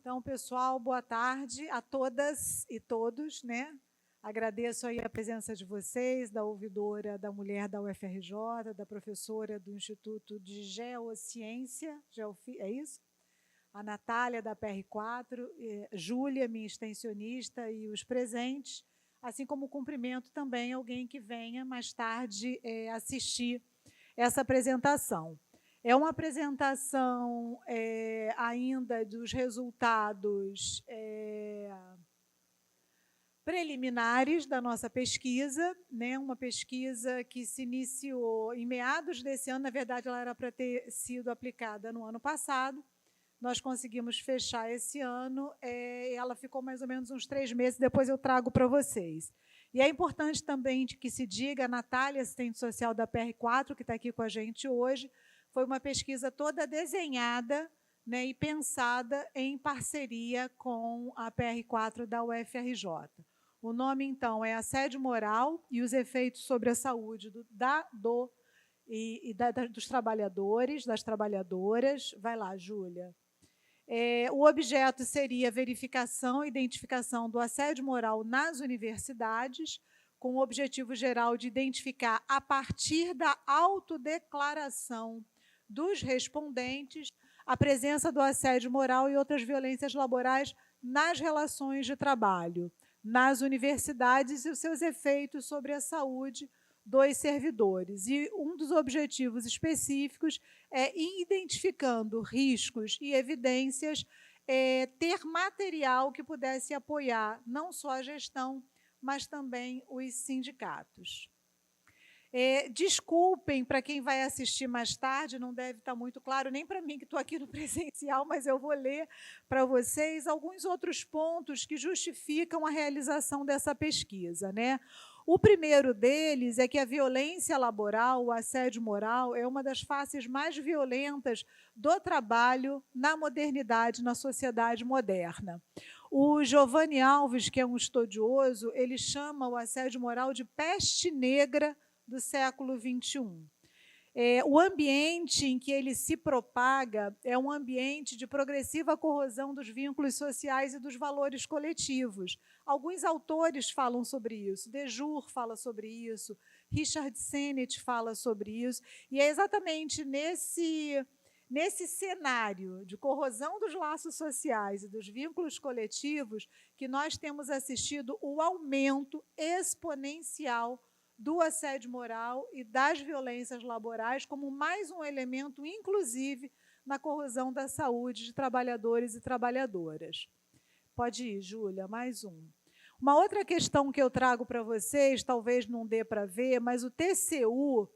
Então, pessoal, boa tarde a todas e todos, né? Agradeço aí a presença de vocês, da ouvidora da mulher da UFRJ, da professora do Instituto de Geociência, é isso? A Natália, da PR4, Júlia, minha extensionista, e os presentes, assim como cumprimento também alguém que venha mais tarde assistir essa apresentação. É uma apresentação ainda dos resultados preliminares da nossa pesquisa, né? Uma pesquisa que se iniciou em meados desse ano, na verdade ela era para ter sido aplicada no ano passado, nós conseguimos fechar esse ano, ela ficou mais ou menos uns 3 meses, depois eu trago para vocês. E é importante também que se diga, a Natália, assistente social da PR4, que está aqui com a gente hoje, foi uma pesquisa toda desenhada, né, e pensada em parceria com a PR4 da UFRJ. O nome, então, é Assédio Moral e os efeitos sobre a saúde dos trabalhadores, das trabalhadoras. Vai lá, Júlia. O objeto seria a verificação e identificação do assédio moral nas universidades, com o objetivo geral de identificar, a partir da autodeclaração dos respondentes, a presença do assédio moral e outras violências laborais nas relações de trabalho, nas universidades e os seus efeitos sobre a saúde dos servidores. E um dos objetivos específicos é, identificando riscos e evidências, ter material que pudesse apoiar não só a gestão, mas também os sindicatos. Desculpem para quem vai assistir mais tarde, não deve estar muito claro, nem para mim que estou aqui no presencial, mas eu vou ler para vocês alguns outros pontos que justificam a realização dessa pesquisa, né? O primeiro deles é que a violência laboral, o assédio moral, é uma das faces mais violentas do trabalho na modernidade, na sociedade moderna. O Giovanni Alves, que é um estudioso, ele chama o assédio moral de peste negra do século XXI. O ambiente em que ele se propaga é um ambiente de progressiva corrosão dos vínculos sociais e dos valores coletivos. Alguns autores falam sobre isso, Dejour fala sobre isso, Richard Sennett fala sobre isso, e é exatamente nesse cenário de corrosão dos laços sociais e dos vínculos coletivos que nós temos assistido o aumento exponencial do assédio moral e das violências laborais como mais um elemento, inclusive, na corrosão da saúde de trabalhadores e trabalhadoras. Pode ir, Júlia, mais um. Uma outra questão que eu trago para vocês, talvez não dê para ver, mas o TCU,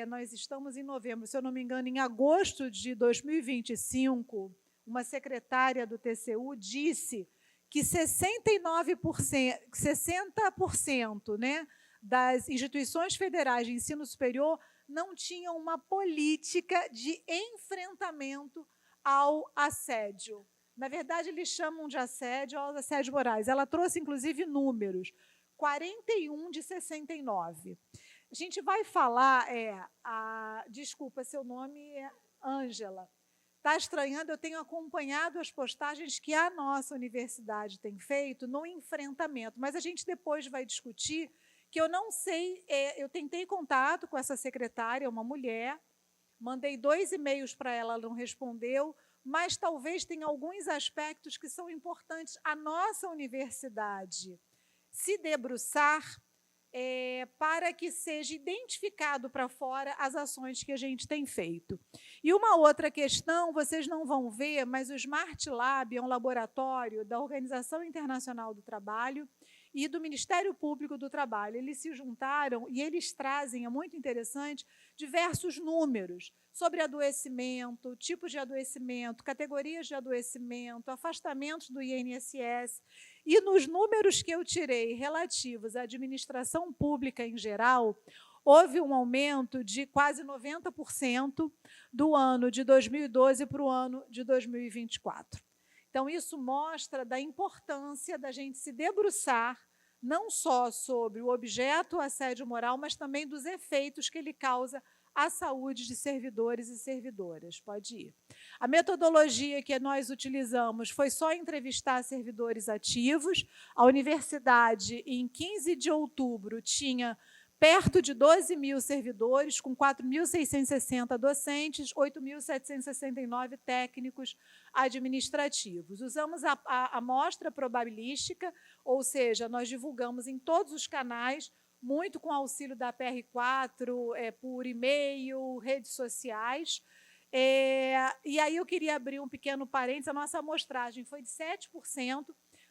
nós estamos em novembro, se eu não me engano, em agosto de 2025, uma secretária do TCU disse que 60%, né, das instituições federais de ensino superior não tinham uma política de enfrentamento ao assédio. Na verdade, eles chamam de assédio aos assédios morais. Ela trouxe, inclusive, números. 41 de 69. A gente vai falar... desculpa, seu nome é Ângela. Está estranhando? Eu tenho acompanhado as postagens que a nossa universidade tem feito no enfrentamento, mas a gente depois vai discutir que eu não sei, eu tentei contato com essa secretária, uma mulher, mandei 2 e-mails para ela, ela não respondeu, mas talvez tenha alguns aspectos que são importantes a nossa universidade se debruçar para que seja identificado para fora as ações que a gente tem feito. E uma outra questão, vocês não vão ver, mas o Smart Lab é um laboratório da Organização Internacional do Trabalho e do Ministério Público do Trabalho. Eles se juntaram e eles trazem, é muito interessante, diversos números sobre adoecimento, tipos de adoecimento, categorias de adoecimento, afastamentos do INSS. E nos números que eu tirei relativos à administração pública em geral, houve um aumento de quase 90% do ano de 2012 para o ano de 2024. Então, isso mostra da importância da gente se debruçar não só sobre o objeto, o assédio moral, mas também dos efeitos que ele causa à saúde de servidores e servidoras. Pode ir. A metodologia que nós utilizamos foi só entrevistar servidores ativos. A universidade, em 15 de outubro, tinha perto de 12 mil servidores, com 4.660 docentes, 8.769 técnicos administrativos. Usamos a amostra probabilística, ou seja, nós divulgamos em todos os canais, muito com auxílio da PR4, por e-mail, redes sociais. E aí eu queria abrir um pequeno parênteses, a nossa amostragem foi de 7%,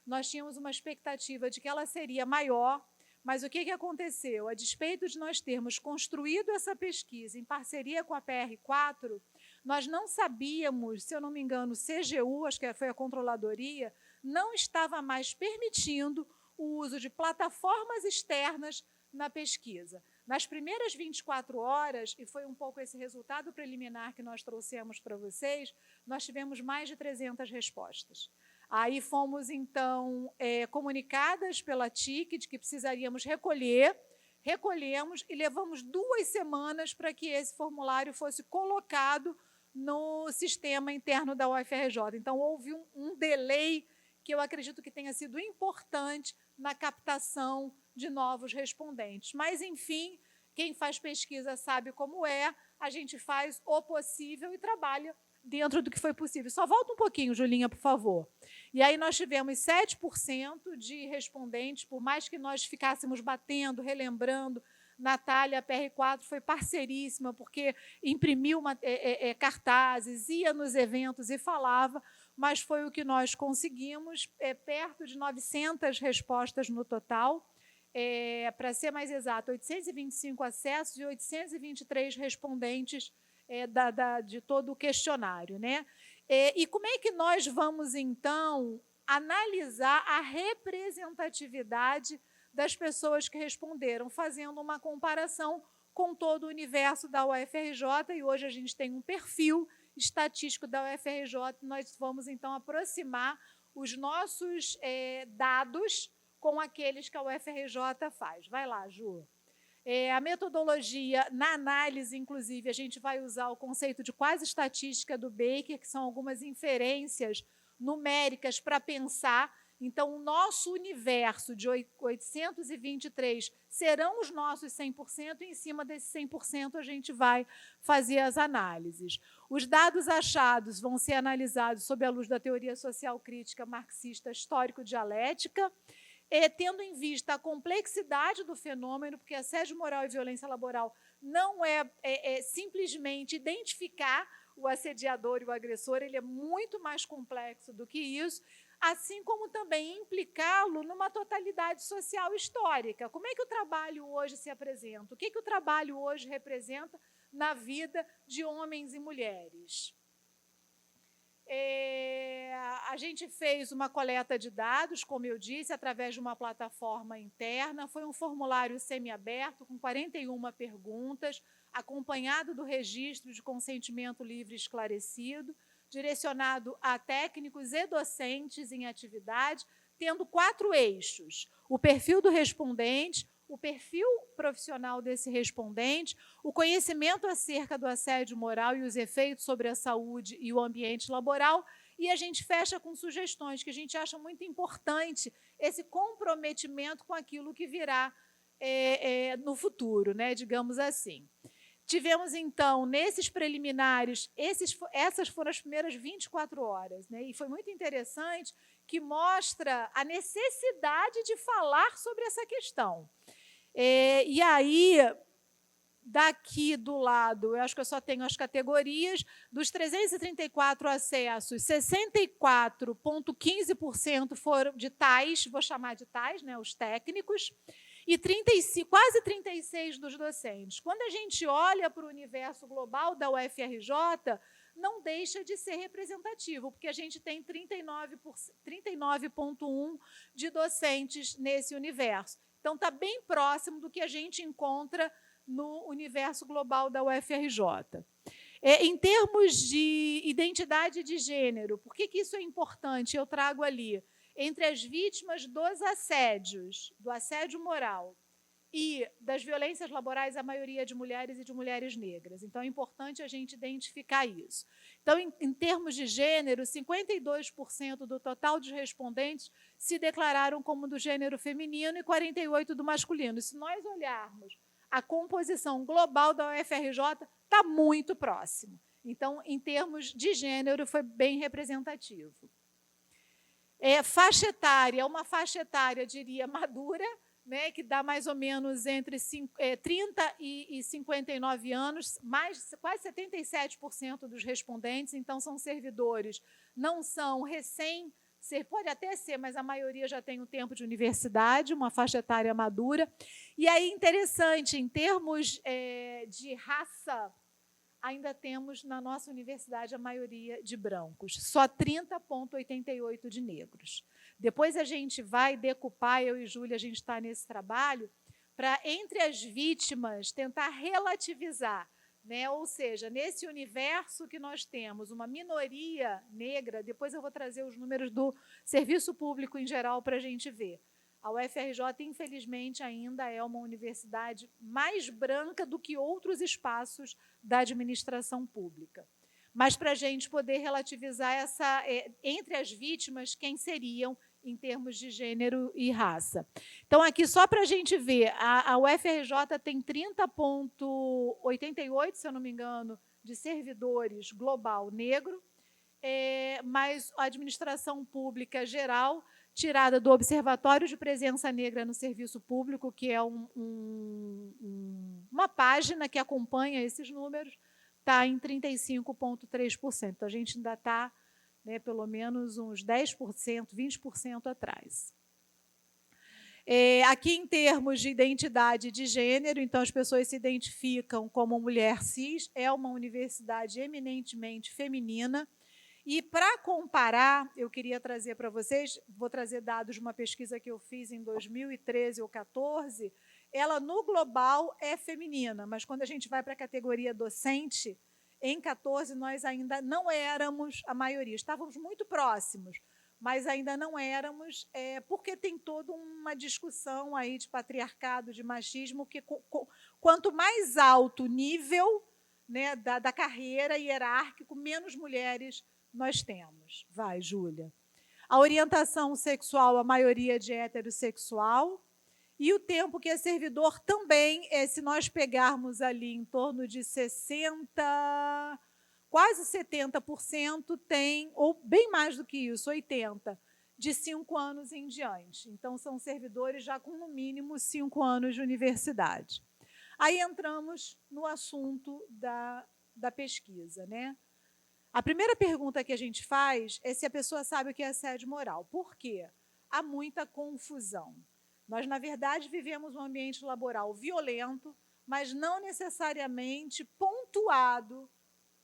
nós tínhamos uma expectativa de que ela seria maior, mas o que aconteceu? A despeito de nós termos construído essa pesquisa em parceria com a PR4, nós não sabíamos, se eu não me engano, o CGU, acho que foi a controladoria, não estava mais permitindo o uso de plataformas externas na pesquisa. Nas primeiras 24 horas, e foi um pouco esse resultado preliminar que nós trouxemos para vocês, nós tivemos mais de 300 respostas. Aí fomos, então, comunicadas pela TIC de que precisaríamos recolhemos e levamos 2 semanas para que esse formulário fosse colocado no sistema interno da UFRJ. Então, houve um delay que eu acredito que tenha sido importante na captação de novos respondentes. Mas, enfim, quem faz pesquisa sabe como é, a gente faz o possível e trabalha dentro do que foi possível. Só volta um pouquinho, Julinha, por favor. E aí nós tivemos 7% de respondentes, por mais que nós ficássemos batendo, relembrando. Natália, a PR4, foi parceiríssima, porque imprimiu cartazes, ia nos eventos e falava, mas foi o que nós conseguimos, perto de 900 respostas no total, para ser mais exato, 825 acessos e 823 respondentes de todo o questionário, né? E como é que nós vamos, então, analisar a representatividade das pessoas que responderam, fazendo uma comparação com todo o universo da UFRJ, e hoje a gente tem um perfil estatístico da UFRJ, nós vamos, então, aproximar os nossos dados com aqueles que a UFRJ faz. Vai lá, Ju. A metodologia, na análise, inclusive, a gente vai usar o conceito de quase estatística do Baker, que são algumas inferências numéricas para pensar. Então, o nosso universo de 823 serão os nossos 100%, e em cima desse 100% a gente vai fazer as análises. Os dados achados vão ser analisados sob a luz da teoria social crítica marxista histórico-dialética, tendo em vista a complexidade do fenômeno, porque assédio moral e violência laboral não é simplesmente identificar o assediador e o agressor, ele é muito mais complexo do que isso, assim como também implicá-lo numa totalidade social histórica. Como é que o trabalho hoje se apresenta? O que o trabalho hoje representa na vida de homens e mulheres? A gente fez uma coleta de dados, como eu disse, através de uma plataforma interna. Foi um formulário semiaberto, com 41 perguntas, acompanhado do registro de consentimento livre e esclarecido, direcionado a técnicos e docentes em atividade, tendo 4 eixos: o perfil do respondente, o perfil profissional desse respondente, o conhecimento acerca do assédio moral e os efeitos sobre a saúde e o ambiente laboral, e a gente fecha com sugestões, que a gente acha muito importante esse comprometimento com aquilo que virá no futuro, né, digamos assim. Tivemos, então, nesses preliminares, essas foram as primeiras 24 horas, né, e foi muito interessante, que mostra a necessidade de falar sobre essa questão. E aí, daqui do lado, eu acho que eu só tenho as categorias, dos 334 acessos, 64,15% foram de tais, vou chamar de tais, né, os técnicos, e quase 36% dos docentes. Quando a gente olha para o universo global da UFRJ, não deixa de ser representativo, porque a gente tem 39,1% de docentes nesse universo. Então, está bem próximo do que a gente encontra no universo global da UFRJ. Em termos de identidade de gênero, por que isso é importante? Eu trago ali, entre as vítimas dos assédios, do assédio moral e das violências laborais, a maioria é de mulheres e de mulheres negras. Então, é importante a gente identificar isso. Então, em termos de gênero, 52% do total dos respondentes se declararam como do gênero feminino e 48% do masculino. Se nós olharmos a composição global da UFRJ, está muito próximo. Então, em termos de gênero, foi bem representativo. Faixa etária, uma faixa etária, diria, madura, né, que dá mais ou menos entre 30 e 59 anos, quase 77% dos respondentes, então são servidores, não são pode até ser, mas a maioria já tem um tempo de universidade, uma faixa etária madura. E aí, interessante, em termos de raça, ainda temos na nossa universidade a maioria de brancos, só 30,88% de negros. Depois a gente vai decupar, eu e Júlia, a gente está nesse trabalho, para, entre as vítimas, tentar relativizar, né? Ou seja, nesse universo que nós temos uma minoria negra, depois eu vou trazer os números do serviço público em geral para a gente ver. A UFRJ, infelizmente, ainda é uma universidade mais branca do que outros espaços da administração pública. Mas para a gente poder relativizar entre as vítimas, quem seriam em termos de gênero e raça. Então, aqui, só para a gente ver, a UFRJ tem 30,88%, se eu não me engano, de servidores global negro, mas a administração pública geral, tirada do Observatório de Presença Negra no Serviço Público, que é uma página que acompanha esses números, está em 35,3%. Então, a gente ainda está, né, pelo menos uns 10%, 20% atrás. Aqui, em termos de identidade de gênero, então, as pessoas se identificam como mulher cis, é uma universidade eminentemente feminina. E, para comparar, eu queria trazer para vocês, vou trazer dados de uma pesquisa que eu fiz em 2013 ou 2014, ela, no global, é feminina, mas quando a gente vai para a categoria docente, em 2014, nós ainda não éramos a maioria, estávamos muito próximos, mas ainda não éramos, porque tem toda uma discussão aí de patriarcado, de machismo, que quanto mais alto o nível, né, da carreira hierárquico, menos mulheres nós temos. Vai, Júlia. A orientação sexual, a maioria de heterossexual, e o tempo que é servidor também, se nós pegarmos ali em torno de 60%, quase 70% tem, ou bem mais do que isso, 80%, de 5 anos em diante. Então, são servidores já com, no mínimo, 5 anos de universidade. Aí entramos no assunto da pesquisa, né? A primeira pergunta que a gente faz é se a pessoa sabe o que é assédio moral. Por quê? Há muita confusão. Nós, na verdade, vivemos um ambiente laboral violento, mas não necessariamente pontuado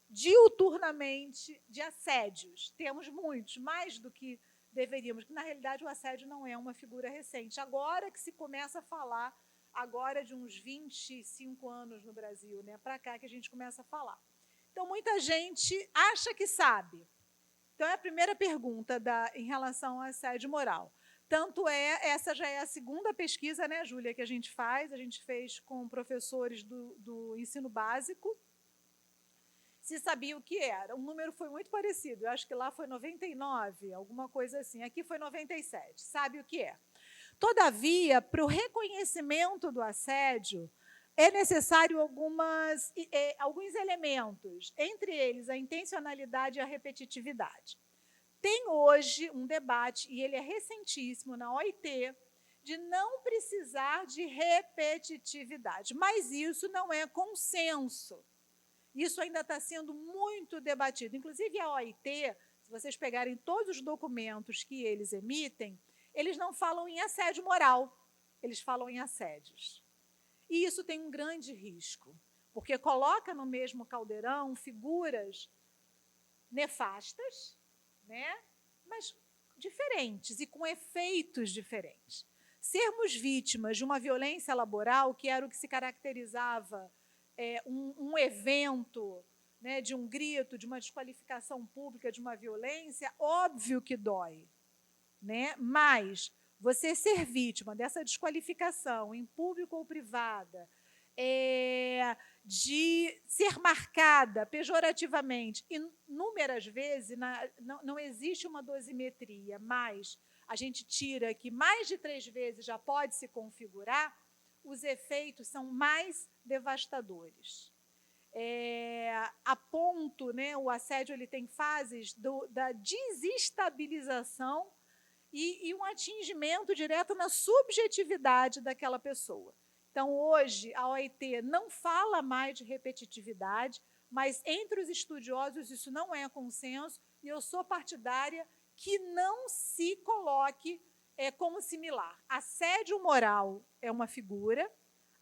diuturnamente de assédios. Temos muitos, mais do que deveríamos, porque, na realidade, o assédio não é uma figura recente. Agora que se começa a falar, agora de uns 25 anos no Brasil, né, para cá que a gente começa a falar. Então, muita gente acha que sabe. Então, é a primeira pergunta em relação ao assédio moral. Tanto essa já é a segunda pesquisa, né, Júlia, que a gente fez com professores do ensino básico, se sabia o que era. O número foi muito parecido, eu acho que lá foi 99, alguma coisa assim, aqui foi 97, sabe o que é. Todavia, para o reconhecimento do assédio, é necessário alguns elementos, entre eles a intencionalidade e a repetitividade. Tem hoje um debate, e ele é recentíssimo na OIT, de não precisar de repetitividade, mas isso não é consenso. Isso ainda está sendo muito debatido. Inclusive, a OIT, se vocês pegarem todos os documentos que eles emitem, eles não falam em assédio moral, eles falam em assédios. E isso tem um grande risco, porque coloca no mesmo caldeirão figuras nefastas, né, mas diferentes e com efeitos diferentes. Sermos vítimas de uma violência laboral, que era o que se caracterizava um evento, né, de um grito, de uma desqualificação pública, de uma violência, óbvio que dói, né? Mas você ser vítima dessa desqualificação, em público ou privada, de ser marcada pejorativamente, inúmeras vezes, não existe uma dosimetria, mas a gente tira que mais de 3 vezes já pode se configurar, os efeitos são mais devastadores. A ponto, né, o assédio ele tem fases da desestabilização e um atingimento direto na subjetividade daquela pessoa. Então, hoje, a OIT não fala mais de repetitividade, mas entre os estudiosos isso não é consenso, e eu sou partidária que não se coloque como similar. Assédio moral é uma figura,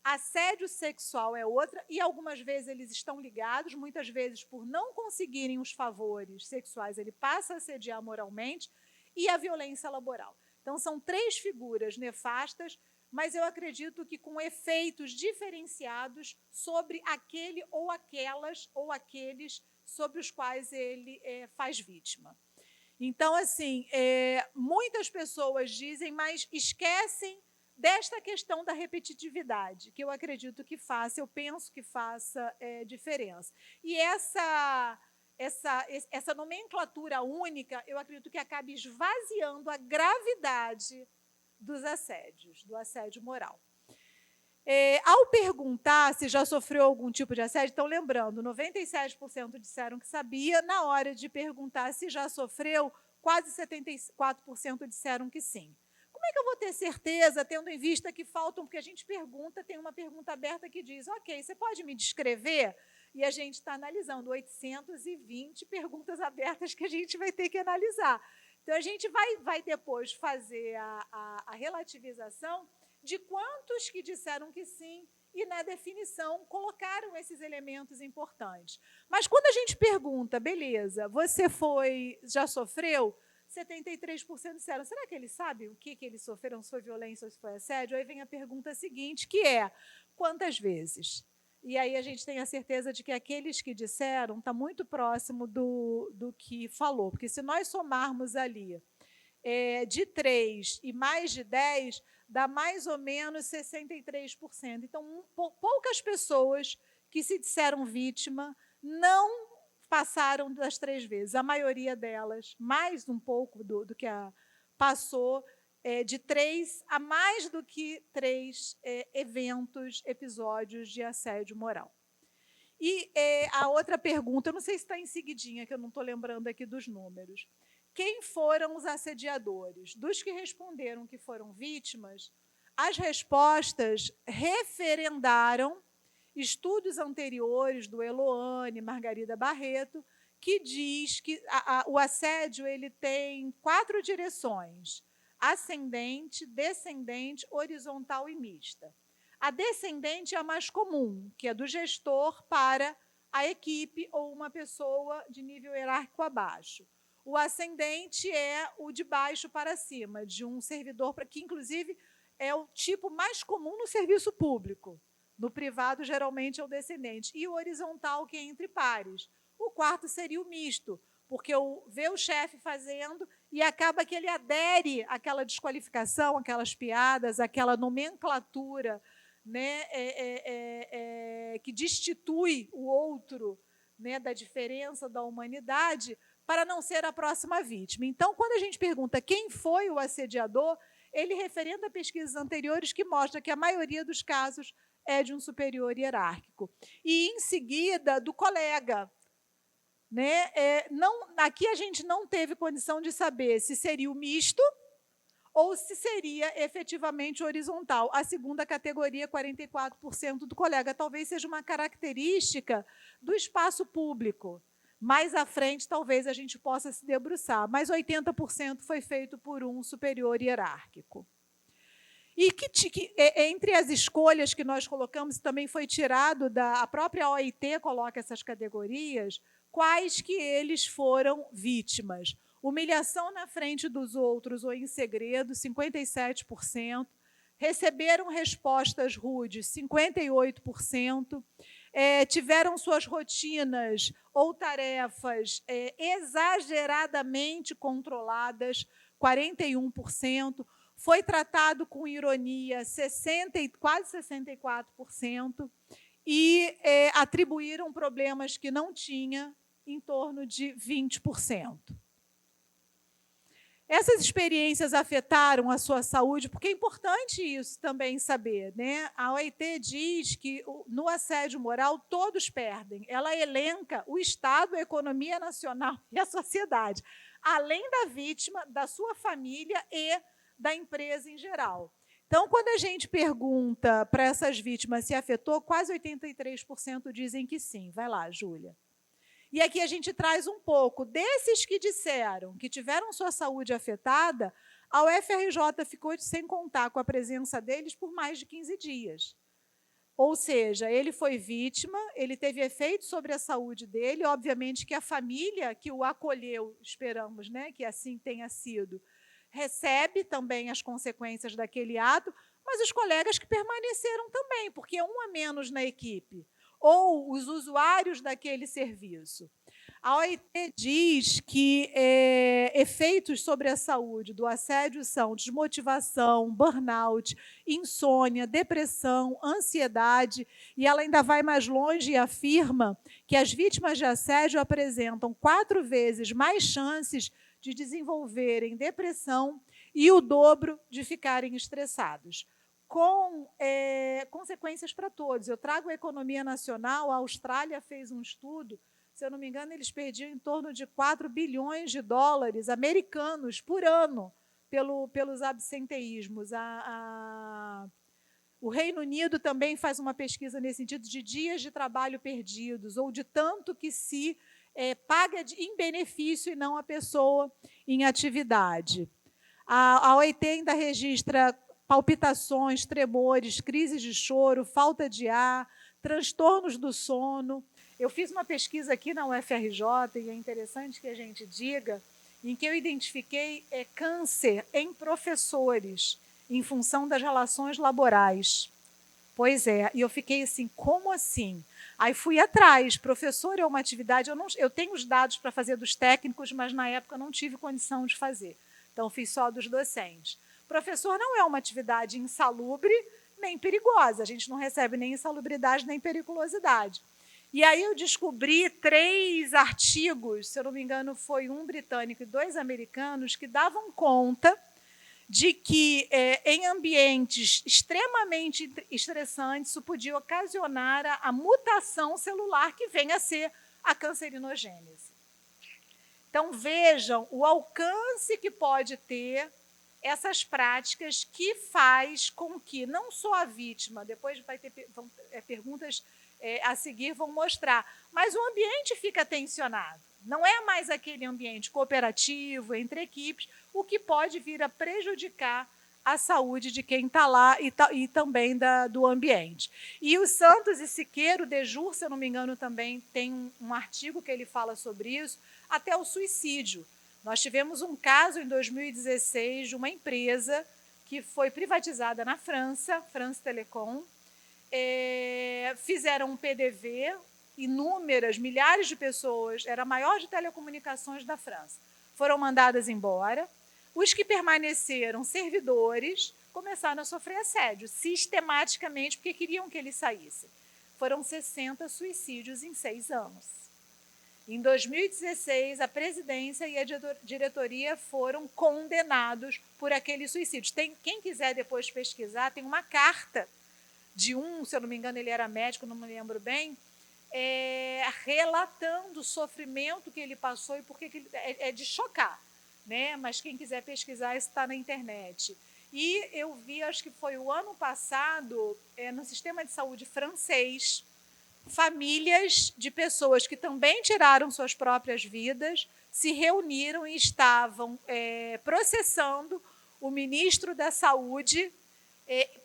assédio sexual é outra, e algumas vezes eles estão ligados, muitas vezes por não conseguirem os favores sexuais, ele passa a assediar moralmente, e a violência laboral. Então, são 3 figuras nefastas, mas eu acredito que com efeitos diferenciados sobre aquele ou aquelas ou aqueles sobre os quais ele faz vítima. Então, assim, muitas pessoas dizem, mas esquecem desta questão da repetitividade, que eu acredito que faça, eu penso que faça diferença. E essa nomenclatura única, eu acredito que acaba esvaziando a gravidade dos assédios, do assédio moral. Ao perguntar se já sofreu algum tipo de assédio, então, lembrando, 97% disseram que sabia, na hora de perguntar se já sofreu, quase 74% disseram que sim. Como é que eu vou ter certeza, tendo em vista que faltam, porque a gente pergunta, tem uma pergunta aberta que diz, ok, você pode me descrever? E a gente está analisando 820 perguntas abertas que a gente vai ter que analisar. Então, a gente vai depois fazer a relativização de quantos que disseram que sim e, na definição, colocaram esses elementos importantes. Mas, quando a gente pergunta, beleza, você já sofreu? 73% disseram, será que eles sabem o que eles sofreram, se foi violência ou se foi assédio? Aí vem a pergunta seguinte, que é, quantas vezes? E aí a gente tem a certeza de que aqueles que disseram está muito próximo do que falou, porque se nós somarmos ali de 3 e mais de 10, dá mais ou menos 63%. Então, poucas pessoas que se disseram vítima não passaram das 3 vezes. A maioria delas, mais um pouco do que passou, de 3 a mais do que 3 episódios de assédio moral. E a outra pergunta, eu não sei se está em seguidinha, que eu não estou lembrando aqui dos números. Quem foram os assediadores? Dos que responderam que foram vítimas, as respostas referendaram estudos anteriores do Eloane, Margarida Barreto, que diz que o assédio ele tem 4 direções: ascendente, descendente, horizontal e mista. A descendente é a mais comum, que é do gestor para a equipe ou uma pessoa de nível hierárquico abaixo. O ascendente é o de baixo para cima, de um servidor, que inclusive é o tipo mais comum no serviço público. No privado, geralmente, é o descendente. E o horizontal, que é entre pares. O quarto seria o misto, porque vê o chefe fazendo e acaba que ele adere àquela desqualificação, aquelas piadas, aquela nomenclatura, né, que destitui o outro, né, da diferença da humanidade, para não ser a próxima vítima. Então, quando a gente pergunta quem foi o assediador, ele referenda pesquisas anteriores que mostram que a maioria dos casos é de um superior hierárquico. E, em seguida, do colega. Né? Aqui a gente não teve condição de saber se seria o misto ou se seria efetivamente horizontal. A segunda categoria, 44% do colega. Talvez seja uma característica do espaço público. Mais à frente, talvez a gente possa se debruçar, mas 80% foi feito por um superior hierárquico. E entre as escolhas que nós colocamos, também foi tirado, a própria OIT coloca essas categorias, quais que eles foram vítimas. Humilhação na frente dos outros ou em segredo, 57%. Receberam respostas rudes, 58%. Tiveram suas rotinas ou tarefas exageradamente controladas, 41%. foi tratado com ironia quase 64%, e atribuíram problemas que não tinha em torno de 20%. Essas experiências afetaram a sua saúde, porque é importante isso também saber, né? A OIT diz que no assédio moral todos perdem. Ela elenca o Estado, a economia nacional e a sociedade, além da vítima, da sua família e da empresa em geral. Então, quando a gente pergunta para essas vítimas se afetou, quase 83% dizem que sim. Vai lá, Júlia. E aqui a gente traz um pouco desses que disseram que tiveram sua saúde afetada, a UFRJ ficou sem contar com a presença deles por mais de 15 dias. Ou seja, ele foi vítima, ele teve efeito sobre a saúde dele, obviamente que a família que o acolheu, esperamos, né, que assim tenha sido, recebe também as consequências daquele ato, mas os colegas que permaneceram também, porque é um a menos na equipe, ou os usuários daquele serviço. A OIT diz que efeitos sobre a saúde do assédio são desmotivação, burnout, insônia, depressão, ansiedade, e ela ainda vai mais longe e afirma que as vítimas de assédio apresentam 4 vezes mais chances de desenvolverem depressão e o dobro de ficarem estressados, com consequências para todos. Eu trago a economia nacional, a Austrália fez um estudo, se eu não me engano, eles perdiam em torno de 4 bilhões de dólares americanos por ano pelos absenteísmos. O Reino Unido também faz uma pesquisa nesse sentido de dias de trabalho perdidos, ou de tanto que se paga em benefício e não a pessoa em atividade. A OIT ainda registra palpitações, tremores, crises de choro, falta de ar, transtornos do sono. Eu fiz uma pesquisa aqui na UFRJ, e é interessante que a gente diga, em que eu identifiquei câncer em professores, em função das relações laborais. Pois é, e eu fiquei assim, como assim? Aí fui atrás, professor é uma atividade, eu tenho os dados para fazer dos técnicos, mas na época eu não tive condição de fazer. Então, fiz só dos docentes. Professor não é uma atividade insalubre nem perigosa, a gente não recebe nem insalubridade nem periculosidade. E aí eu descobri 3 artigos, se eu não me engano, foi um britânico e 2 americanos, que davam conta de que em ambientes extremamente estressantes isso podia ocasionar a mutação celular que vem a ser a cancerinogênese. Então, vejam o alcance que pode ter essas práticas, que faz com que não só a vítima, depois vai ter perguntas a seguir vão mostrar, mas o ambiente fica tensionado. Não é mais aquele ambiente cooperativo, entre equipes, o que pode vir a prejudicar a saúde de quem está lá e também do ambiente. E o Santos e Siqueiro, Dejur, se eu não me engano, também tem um artigo que ele fala sobre isso, até o suicídio. Nós tivemos um caso em 2016 de uma empresa que foi privatizada na França, France Telecom, fizeram um PDV, inúmeras, milhares de pessoas, era a maior de telecomunicações da França, foram mandadas embora. Os que permaneceram servidores começaram a sofrer assédio, sistematicamente, porque queriam que eles saíssem. Foram 60 suicídios em 6 anos. Em 2016, a presidência e a diretoria foram condenados por aqueles suicídios. Quem quiser depois pesquisar, tem uma carta de se eu não me engano, ele era médico, não me lembro bem, relatando o sofrimento que ele passou, e porque é de chocar, né? Mas quem quiser pesquisar, isso está na internet. E eu vi, acho que foi o ano passado, no sistema de saúde francês, famílias de pessoas que também tiraram suas próprias vidas se reuniram e estavam processando o ministro da Saúde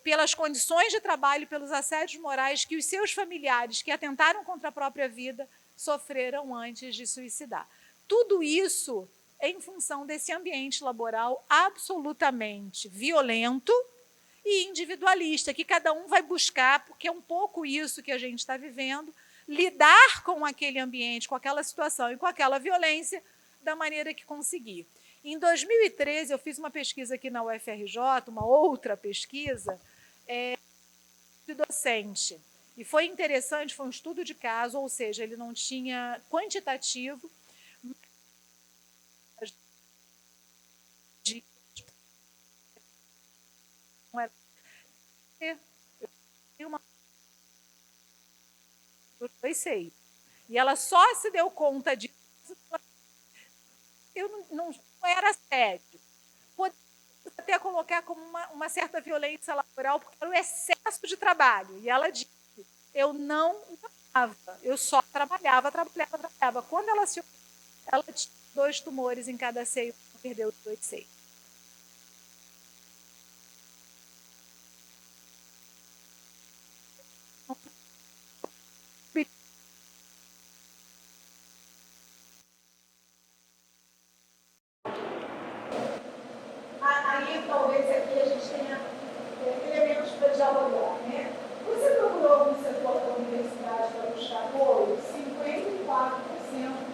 pelas condições de trabalho, pelos assédios morais que os seus familiares que atentaram contra a própria vida sofreram antes de suicidar. Tudo isso em função desse ambiente laboral absolutamente violento e individualista, que cada um vai buscar, porque é um pouco isso que a gente está vivendo, lidar com aquele ambiente, com aquela situação e com aquela violência da maneira que conseguir. Em 2013, eu fiz uma pesquisa aqui na UFRJ, uma outra pesquisa, de docente. E foi interessante, foi um estudo de caso, ou seja, ele não tinha quantitativo, de, não era, uma 2,6. E ela só se deu conta disso. Eu não era assédio. Poderia até colocar como uma certa violência laboral, porque era o excesso de trabalho. E ela disse, eu não trabalhava, eu só trabalhava. Quando ela tinha 2 tumores em cada seio, perdeu os 2 seios. Aí, talvez, aqui a gente tenha elementos para dialogar, né? Você procurou algum setor da universidade para buscar apoio? 54%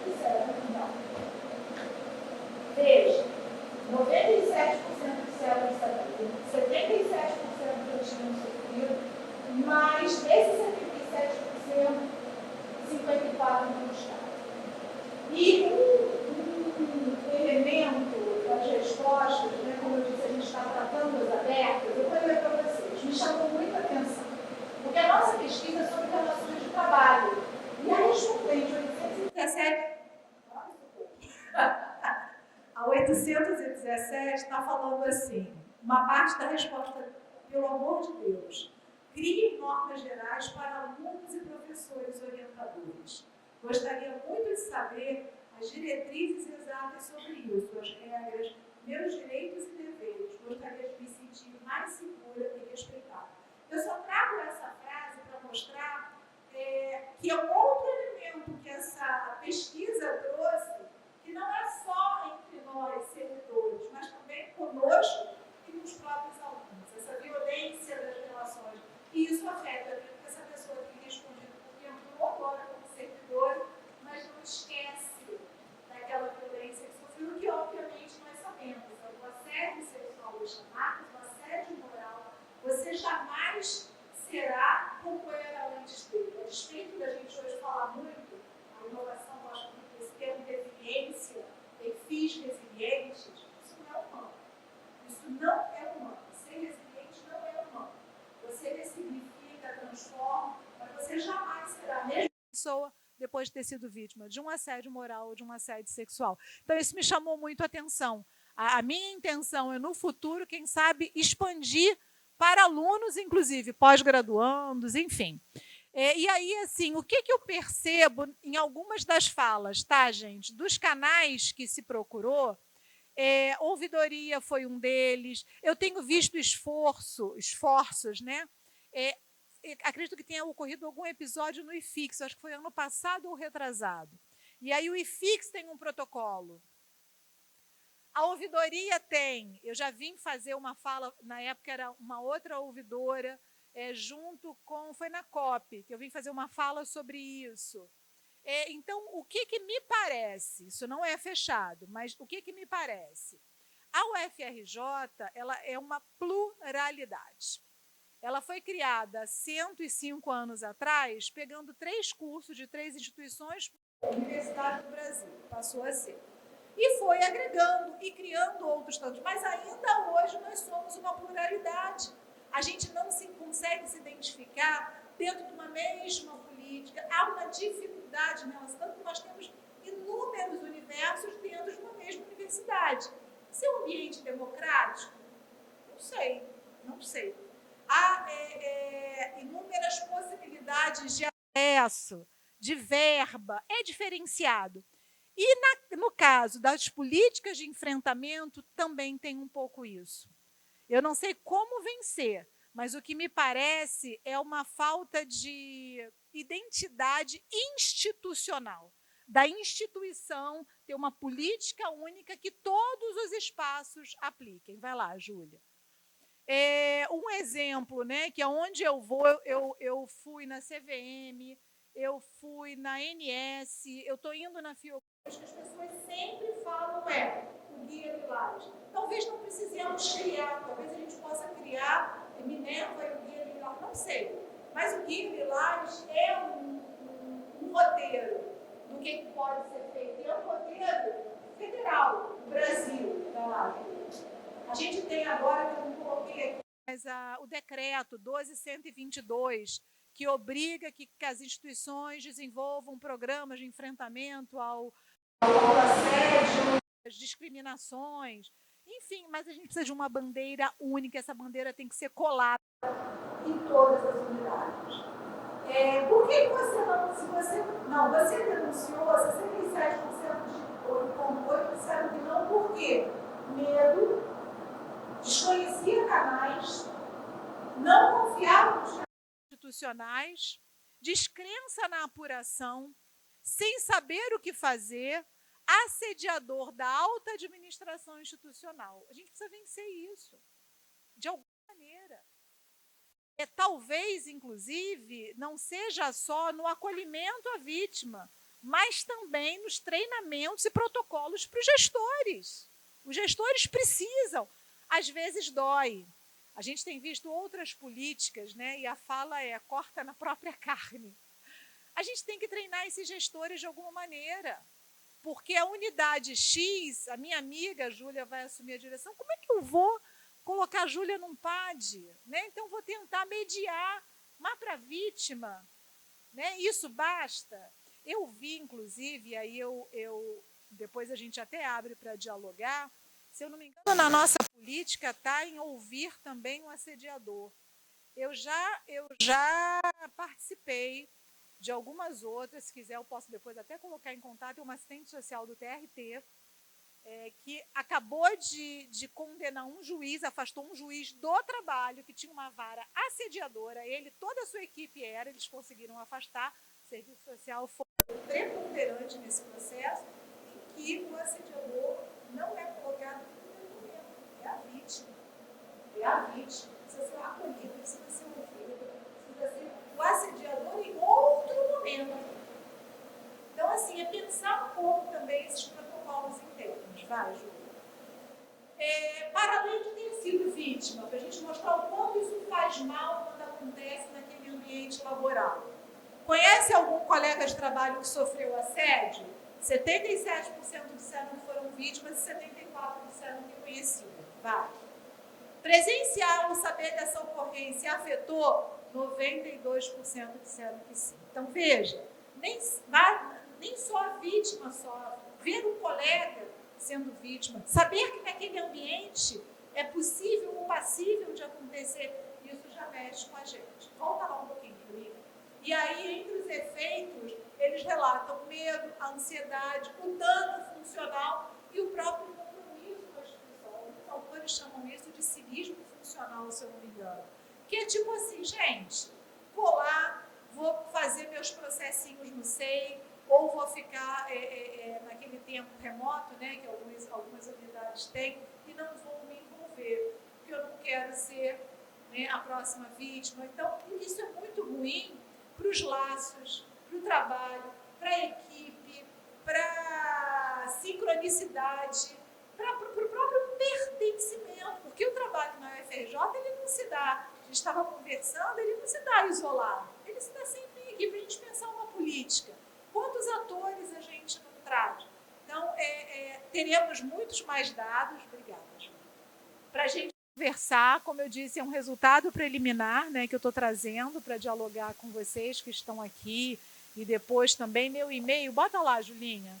disseram que não. Veja, 97% disseram que sabiam, 77% já tinham sofrido, mas desses 77%, 54% não buscaram. E um elemento das respostas, né, como eu disse, a gente está tratando as abertas, eu vou ler para vocês, me chamou muita atenção, porque a nossa pesquisa é sobre relações de trabalho, e a respondente 817, a 817 está falando assim, uma parte da resposta, pelo amor de Deus, crie normas gerais para alunos e professores orientadores. Gostaria muito de saber as diretrizes exatas sobre isso, as regras, meus direitos e deveres. Gostaria de me sentir mais segura e respeitada. Eu só trago essa frase para mostrar que é um outro elemento que essa pesquisa trouxe, que não é só entre nós, servidores, mas também conosco e nos próprios alunos. Essa violência das relações. E isso afeta, porque essa pessoa tem respondido porque entrou agora como servidor, mas não esquece daquela violência que sofreu, que obviamente nós sabemos. O assédio sexual é chamado, o assédio moral, você jamais será como era antes dele. A despeito da gente hoje falar muito, a inovação gosta muito desse termo resiliência, perfis resilientes, isso não é humano. Isso não é humano. Ser resiliente não é humano. Você ressignifica, transforma, mas você jamais será a mesma pessoa depois de ter sido vítima de um assédio moral ou de um assédio sexual. Então, isso me chamou muito a atenção. A minha intenção é, no futuro, quem sabe, expandir para alunos, inclusive pós-graduandos, enfim. E aí, assim, o que eu percebo em algumas das falas, tá, gente, dos canais que se procurou, ouvidoria foi um deles, eu tenho visto esforços, né? Acredito que tenha ocorrido algum episódio no IFIX, acho que foi ano passado ou retrasado. E aí o IFIX tem um protocolo. A ouvidoria tem, eu já vim fazer uma fala, na época era uma outra ouvidora, junto com, foi na COP, que eu vim fazer uma fala sobre isso. Então, o que me parece, isso não é fechado, mas o que me parece? A UFRJ, ela é uma pluralidade. Ela foi criada há 105 anos atrás, pegando 3 cursos de 3 instituições da Universidade do Brasil, passou a ser. E foi agregando e criando outros tantos. Mas ainda hoje nós somos uma pluralidade. A gente não consegue se identificar dentro de uma mesma política. Há uma dificuldade nelas, tanto que nós temos inúmeros universos dentro de uma mesma universidade. Isso é um ambiente democrático? Não sei. Há inúmeras possibilidades de acesso, de verba, é diferenciado. E no caso das políticas de enfrentamento, também tem um pouco isso. Eu não sei como vencer, mas o que me parece é uma falta de identidade institucional, da instituição ter uma política única que todos os espaços apliquem. Vai lá, Júlia. Um exemplo, né, que aonde eu vou, eu fui na CVM, eu fui na ANS, eu estou indo na Fiocruz, que as pessoas sempre falam o Guia Lilás. Talvez não precisemos criar, talvez a gente possa criar Minerva e o Guia Lilás, não sei. Mas o Guia Lilás é um roteiro do que pode ser feito. E é um roteiro federal, do Brasil. Tá? A gente tem agora, que eu não coloquei aqui, mas o decreto 12.122, que obriga que as instituições desenvolvam programas de enfrentamento ao assédio, às discriminações, enfim, mas a gente precisa de uma bandeira única, essa bandeira tem que ser colada em todas as unidades. Por que você não, se você denunciou 67% de 8,8% disseram que não, por quê? Medo, desconhecia canais, não confiava nos canais institucionais, descrença na apuração, sem saber o que fazer, assediador da alta administração institucional. A gente precisa vencer isso, de alguma maneira. Talvez, inclusive, não seja só no acolhimento à vítima, mas também nos treinamentos e protocolos para os gestores. Os gestores precisam, às vezes dói. A gente tem visto outras políticas, né? E a fala corta na própria carne. A gente tem que treinar esses gestores de alguma maneira, porque a unidade X, a minha amiga Júlia vai assumir a direção, como é que eu vou colocar a Júlia num PAD? Né? Então, vou tentar mediar, mas para a vítima, né? Isso basta. Eu vi, inclusive, aí depois a gente até abre para dialogar, se eu não me engano, na nossa política está em ouvir também o assediador. Eu já participei de algumas outras, se quiser eu posso depois até colocar em contato, uma assistente social do TRT, que acabou de condenar um juiz, afastou um juiz do trabalho, que tinha uma vara assediadora, ele, toda a sua equipe eles conseguiram afastar, o serviço social foi preponderante nesse processo, em que o assediador não é colocado no momento, é a vítima. É a vítima, precisa ser acolhida, precisa ser ouvida, precisa ser o assediador em outro momento. Então, assim, é pensar um pouco também esses protocolos internos, vai, Júlia? Para além de ter sido vítima, para a gente mostrar o quanto isso faz mal quando acontece naquele ambiente laboral. Conhece algum colega de trabalho que sofreu assédio? 77% disseram que foram vítimas e 74% disseram que conheciam. Vai. Presenciar ou saber dessa ocorrência afetou? 92% disseram que sim. Então, veja, nem só a vítima sofre. Ver um colega sendo vítima, saber que naquele ambiente é possível ou passível de acontecer, isso já mexe com a gente. Volta lá um pouquinho, Julinha. E aí, entre os efeitos, eles relatam o medo, a ansiedade, o dano funcional e o próprio compromisso com a instituição. Os autores chamam isso de cinismo funcional, se eu não me engano. Que é tipo assim, gente, vou lá, vou fazer meus processinhos no SEI, ou vou ficar naquele tempo remoto, né, que algumas unidades têm, e não vou me envolver, porque eu não quero ser, né, a próxima vítima. Então, isso é muito ruim para os laços, para o trabalho, para a equipe, para a sincronicidade, para o próprio pertencimento, porque o trabalho na UFRJ ele não se dá, a gente estava conversando, ele não se dá isolado, ele se dá sempre em equipe, para a gente pensar uma política. Quantos atores a gente não traz? Então, teremos muitos mais dados, obrigada, Júlia, para a gente conversar, como eu disse, é um resultado preliminar, né, que eu estou trazendo para dialogar com vocês que estão aqui, e depois também meu e-mail, bota lá, Julinha,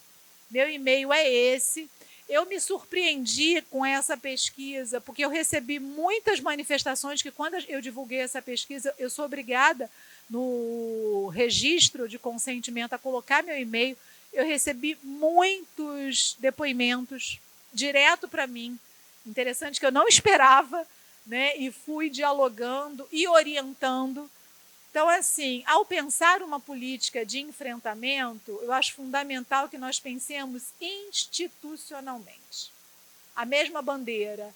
meu e-mail é esse. Eu me surpreendi com essa pesquisa, porque eu recebi muitas manifestações que quando eu divulguei essa pesquisa, eu sou obrigada no registro de consentimento a colocar meu e-mail, eu recebi muitos depoimentos direto para mim, interessante que eu não esperava, né? E fui dialogando e orientando. Então, assim, ao pensar uma política de enfrentamento, eu acho fundamental que nós pensemos institucionalmente. A mesma bandeira,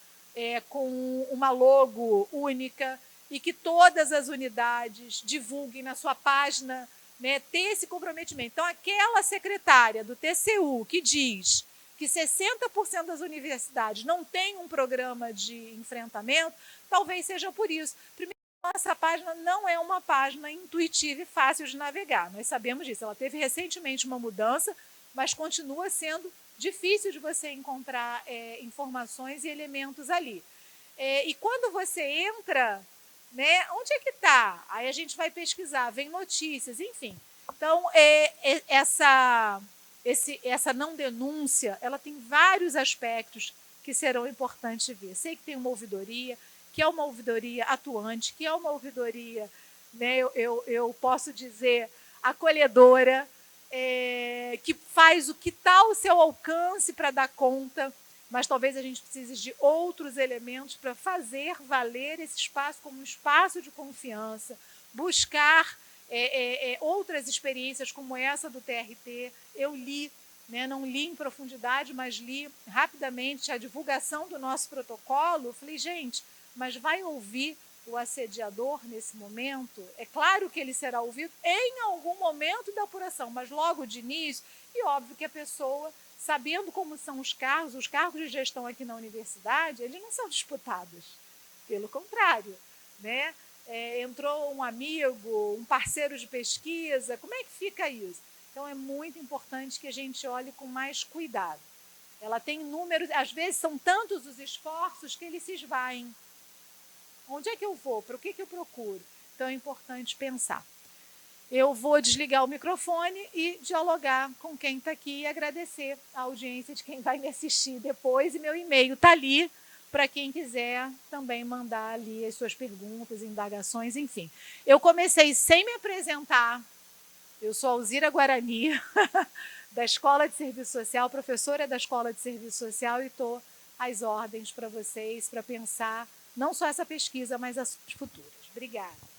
com uma logo única, e que todas as unidades divulguem na sua página né, ter esse comprometimento. Então, aquela secretária do TCU que diz que 60% das universidades não têm um programa de enfrentamento, talvez seja por isso. Primeiro, nossa página não é uma página intuitiva e fácil de navegar, nós sabemos disso. Ela teve recentemente uma mudança, mas continua sendo difícil de você encontrar informações e elementos ali. E quando você entra, né, onde é que está? Aí a gente vai pesquisar, vem notícias, enfim. Então, essa não denúncia, ela tem vários aspectos que serão importantes ver. Sei que tem uma ouvidoria, que é uma ouvidoria atuante, que é uma ouvidoria, né, eu posso dizer, acolhedora, que faz o que está ao seu alcance para dar conta, mas talvez a gente precise de outros elementos para fazer valer esse espaço como um espaço de confiança, buscar outras experiências como essa do TRT. Eu li, né, não li em profundidade, mas li rapidamente a divulgação do nosso protocolo. Falei, gente, mas vai ouvir o assediador nesse momento? É claro que ele será ouvido em algum momento da apuração, mas logo de início, e óbvio que a pessoa, sabendo como são os cargos de gestão aqui na universidade, eles não são disputados, pelo contrário, né? Entrou um amigo, um parceiro de pesquisa, como é que fica isso? Então, é muito importante que a gente olhe com mais cuidado. Ela tem números, às vezes são tantos os esforços que eles se esvaem. Onde é que eu vou? Para o que eu procuro? Então, é importante pensar. Eu vou desligar o microfone e dialogar com quem está aqui e agradecer a audiência de quem vai me assistir depois. E meu e-mail está ali para quem quiser também mandar ali as suas perguntas, indagações, enfim. Eu comecei sem me apresentar. Eu sou Alzira Guarani, da Escola de Serviço Social, professora da Escola de Serviço Social, e estou às ordens para vocês, para pensar não só essa pesquisa, mas as futuras. Obrigada.